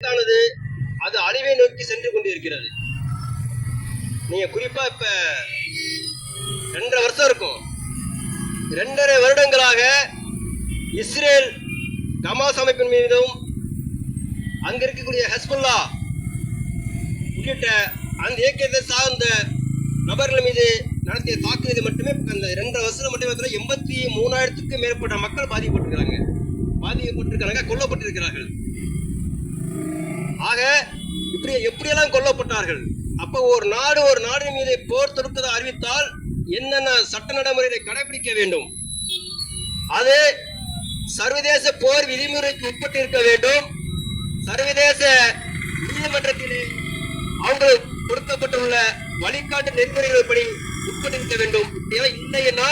அது அழிவை நோக்கி சென்று கொண்டிருக்கிறது. நீங்க குறிப்பா இப்ப 2.5 வருஷம் இருக்கும், 2.5 வருடங்களாக இஸ்ரேல் ஹமாஸ் அமைப்பின் மீதும் அங்க இருக்கக்கூடிய ஹெஸ்புல்லா உள்ளிட்ட அந்த இயக்கத்தை சார்ந்த நபர்கள் மீது நடத்திய தாக்குதலை மட்டுமே அந்த 2.5 வருஷம் மட்டுமே 83,000க்கும் மேற்பட்ட மக்கள் பாதிக்கப்பட்டிருக்காங்க, கொல்லப்பட்டிருக்கிறார்கள். ஆக இப்படி எப்படியெல்லாம் கொல்லப்பட்டார்கள். அப்ப ஒரு நாடு மீது போர் தொடுப்பதை அறிவித்தால் என்னென்ன சட்ட நடைமுறைகளை கடைபிடிக்க வேண்டும், அது சர்வதேச போர் விதிமுறைக்கு உட்பட்டு இருக்க வேண்டும். சர்வதேச நீதிமன்றத்திலே அவங்களுக்கு கொடுக்கப்பட்டுள்ள வழிகாட்டு நெறிமுறைகள் படி உட்பட்டிருக்க வேண்டும். இல்லைன்னா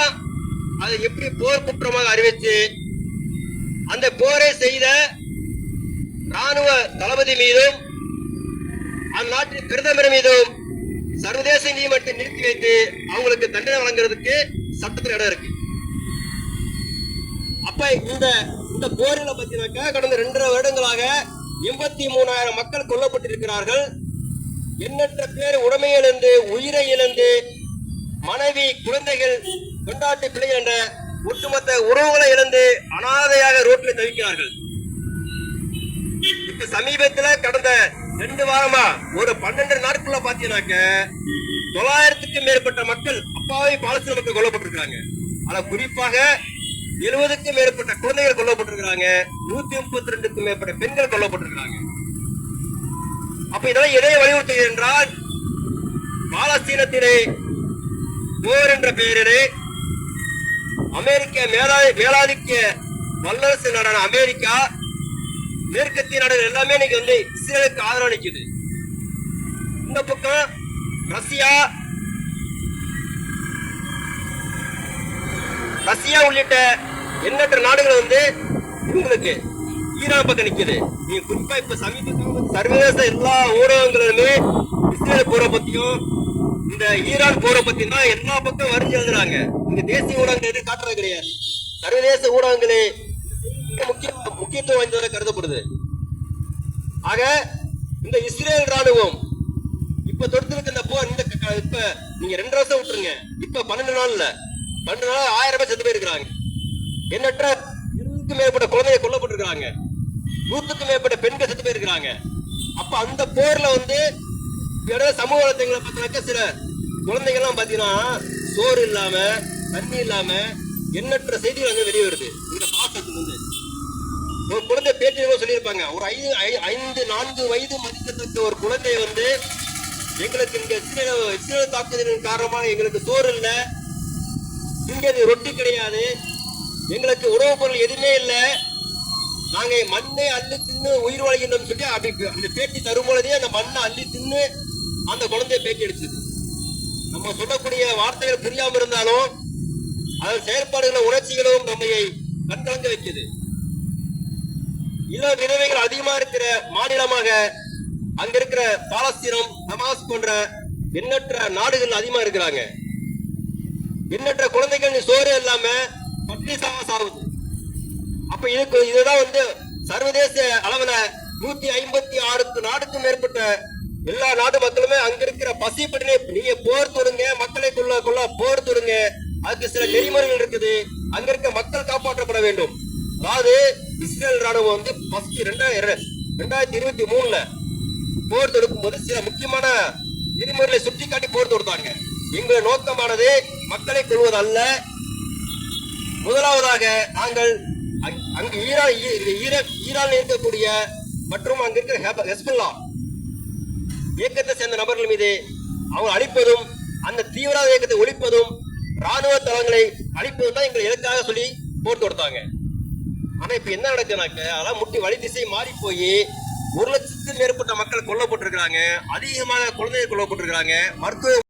அதை எப்படி போர் குற்றமாக அறிவித்து அந்த போரை செய்த ராணுவ தளபதி மீதும் அந்நாட்டின் பிரதமர் மீதும் சர்வதேச நீதிமன்றத்தை நிறுத்தி வைத்து அவங்களுக்கு தண்டனை வழங்குறதுக்கு சட்டத்தில் இடம் இருக்கு. அப்ப இந்த போரில பத்தினாக்கா கடந்த 2.5 வருடங்களாக 83,000 மக்கள் கொல்லப்பட்டிருக்கிறார்கள். எண்ணற்ற பேர் உடைமை இழந்து, உயிரை இழந்து, மனைவி, குழந்தைகள், கொண்டாட்டு பிள்ளைகள் என்ற ஒட்டுமொத்த உறவுகளை இழந்து அனாதையாக ரோட்டில் தவிக்கிறார்கள். இப்ப சமீபத்தில் கடந்த 2 வாரமா ஒரு 12 நாட்குள்ள பாத்தீங்கன்னாக்க 900க்கும் மேற்பட்ட மக்கள், அப்பாவி பாலஸ்தீன மக்கள் கொல்லப்பட்டிருக்கிறாங்க. ஆனா குறிப்பாக 70க்கும் மேற்பட்ட குழந்தைகள் கொல்லப்பட்டிருக்கிறாங்க, 132க்கும் மேற்பட்ட பெண்கள் கொல்லப்பட்டிருக்கிறாங்க. அப்ப இதெல்லாம் எதை வலியுறுத்துகிறது என்றால், பாலஸ்தீனத்திலே போர் என்ற பெயரிலே அமெரிக்க மேலாதிக்க வல்லரசு நாடான அமெரிக்கா, மேற்கத்திய நாடுகள் எல்லாமே இன்னைக்கு இஸ்ரேலுக்கு ஆதரவு அளிக்குது. இந்த பக்கம் ரஷ்யா உள்ளிட்ட எண்ணற்ற நாடுகள் இவங்களுக்கு ஈரான் பக்கம் நிக்குது. நீங்க குறிப்பா இப்ப சமீபத்தில் சர்வதேச எல்லா ஊடகங்களுமே இஸ்ரேல் போரை பத்தியும் இந்த ஈரான் போரை பத்தியும் தான் எல்லா பக்கம் வரைஞ்சு எழுதுறாங்க. இந்த தேசிய ஊடகங்கள் எதுவும் காட்டுறது கிடையாது. சர்வதேச ஊடகங்களே முக்கியத்துவம் வாய்ந்ததாக கருதப்படுது. ஆக இந்த இஸ்ரேல் ராணுவம் இப்ப தொடுத்திருக்க இந்த போர், இப்ப நீங்க 2 வருஷம் விட்டுருங்க, இப்ப 12 நாள் 1000 பேர் செத்து போயிருக்கிறாங்க. எண்ணற்ற 20க்கும் மேற்பட்ட குழந்தைகள் கொல்லப்பட்டிருக்கிறாங்க, 100க்கும் மேற்பட்ட பெண்கள் செத்து போயிருக்கிறாங்க. அப்ப அந்த போர்ல சமூக வளர்த்தங்களை பார்த்தாக்க சில குழந்தைகள்லாம் பாத்தீங்கன்னா சோறு இல்லாம, தண்ணி இல்லாம எண்ணற்ற செய்திகள் வெளியே வருது. இந்த பாசத்துக்கு ஒரு குழந்தை பேட்டியோ சொல்லியிருப்பாங்க, ஒரு 4 வயது மதிக்கத்தக்க ஒரு குழந்தை எங்களுக்கு இங்க இஸ்ரேல் தாக்குதலின் காரணமாக எங்களுக்கு சோறு இல்ல, இங்க ரொட்டி கிடையாது, எங்களுக்கு உணவுப் பொருள் எதுவுமே இல்லை, நாங்க மண்ணை அள்ளி தின்னு உயிர் வாழ்கின்றோம் சொல்லி அப்படி அந்த பேட்டி தரும் பொழுதே அந்த மண்ணை அள்ளி தின்னு அந்த குழந்தைய பேட்டி அடிச்சது. நம்ம சொல்லக்கூடிய வார்த்தைகள் புரியாம இருந்தாலும் அதன் செயல்பாடுகளும் உணர்ச்சிகளும் நம்மை கண்கலங்க வைக்குது. இள விதவைகள் அதிகமா இருக்கிற மாநிலமாக அங்க இருக்கிற பாலஸ்தீனம், ஹமாஸ் போன்ற எண்ணற்ற நாடுகள் அதிகமா இருக்கிறாங்க. எண்ணற்ற குழந்தைகள் சோறு இல்லாம பட்டினி சாகுது. அப்ப இதுதான் சர்வதேச அளவுல 156 நாடுக்கும் மேற்பட்ட எல்லா நாட்டு மக்களுமே அங்க இருக்கிற பசி பட்டினி, நீங்க போர் தொடுங்க, மக்களை கொள்ள போர் தொடுங்க, அதுக்கு சில நெறிமுறைகள் இருக்குது. அங்க இருக்க மக்கள் காப்பாற்றப்பட வேண்டும். அதாவது இஸ்ரேல் ராணுவம் 2023 போர் தொடுக்கும் போது சில முக்கியமான நெறிமுறைகளை சுட்டி காட்டி போர் தொடுத்தாங்க. எங்களுடைய நோக்கமானது மக்களை கொள்வது அல்ல. முதலாவதாக நாங்கள் அங்கு ஈரான் இருக்கக்கூடிய மற்றும் அங்க இருக்கிற ஹெஸ்புல்லா இயக்கத்தை சேர்ந்த நபர்கள் மீது அவங்க அழிப்பதும், அந்த தீவிரவாத இயக்கத்தை ஒழிப்பதும், ராணுவ தளங்களை அழிப்பதும் தான் எங்களை இலக்காக சொல்லி போர் தொடுத்தாங்க. ஆனா இப்ப என்ன நடக்குதுனாக்க அதெல்லாம் முட்டி வழி திசை மாறி போய் 1 லட்சத்துக்கும் மேற்பட்ட மக்கள் கொல்லப்பட்டிருக்கிறாங்க, அதிகமாக குழந்தைகள் கொல்லப்பட்டிருக்கிறாங்க, மருத்துவ